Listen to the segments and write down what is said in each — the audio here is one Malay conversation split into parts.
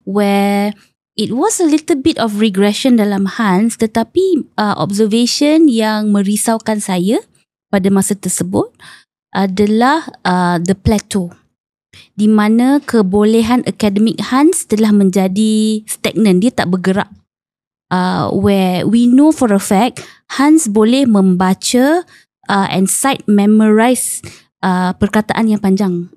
where it was a little bit of regression dalam Hans, tetapi observation yang merisaukan saya pada masa tersebut adalah the plateau, di mana kebolehan akademik Hans telah menjadi stagnan, dia tak bergerak. Where we know for a fact Hans boleh membaca and sight memorize perkataan yang panjang.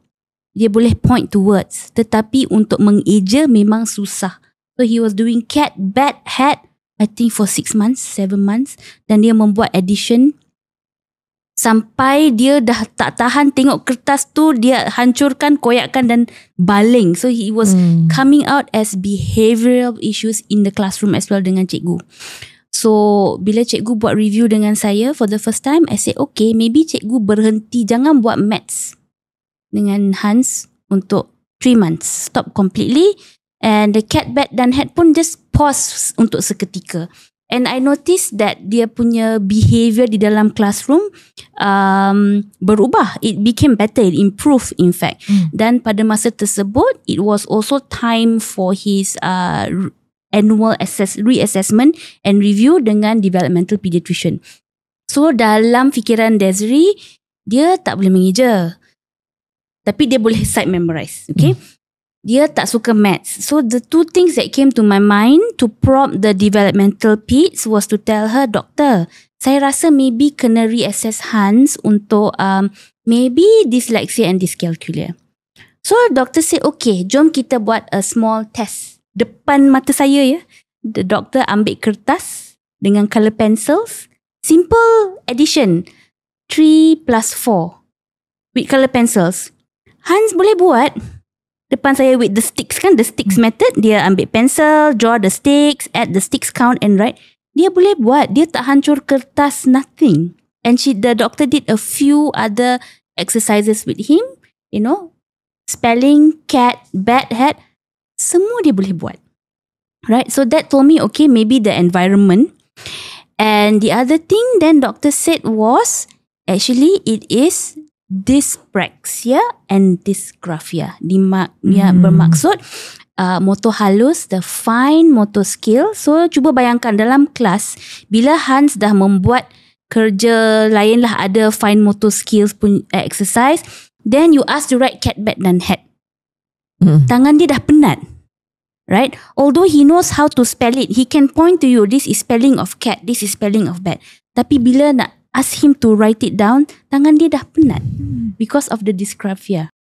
Dia boleh point to words, tetapi untuk mengeja memang susah. So he was doing cat, bat, hat, I think for 6 months, 7 months, dan dia membuat addition sampai dia dah tak tahan tengok kertas tu, dia hancurkan, koyakkan dan baling. So he was coming out as behavioural issues in the classroom as well dengan cikgu. So bila cikgu buat review dengan saya for the first time, I said okay, maybe cikgu berhenti, jangan buat maths dengan Hans untuk 3 months, stop completely, and the cat, bat dan hat pun just pause untuk seketika. And I noticed that dia punya behaviour di dalam classroom berubah. It became better, it improved in fact. Dan pada masa tersebut, it was also time for his annual reassessment and review dengan developmental pediatrician. So dalam fikiran Desiree, dia tak boleh mengeja, tapi dia boleh sight memorize. Okay. Dia tak suka maths. So the two things that came to my mind to prompt the developmental peds was to tell her, doktor, saya rasa maybe kena reassess Hans untuk maybe dyslexia and dyscalculia. So doctor said, okay, jom kita buat a small test. Depan mata saya ya, the doctor ambil kertas dengan colour pencils, simple addition, 3 plus 4 with colour pencils. Hans boleh buat depan saya with the sticks kan, the sticks method. Dia ambil pencil, draw the sticks, add the sticks count and write. Dia boleh buat, dia tak hancur kertas, nothing. And the doctor did a few other exercises with him, you know, spelling, cat, bat, hat, semua dia boleh buat. Right, so that told me, okay, maybe the environment. And the other thing then doctor said was, actually it is dyspraxia and dysgraphia. Bermaksud motor halus, the fine motor skill. So cuba bayangkan dalam kelas, bila Hans dah membuat kerja lain lah, ada fine motor skills pun exercise, then you ask to write cat, bat dan hat. Tangan dia dah penat. Right? Although he knows how to spell it, he can point to you, this is spelling of cat, this is spelling of bat. Tapi bila nak ask him to write it down, tangan dia dah penat because of the dysgraphia.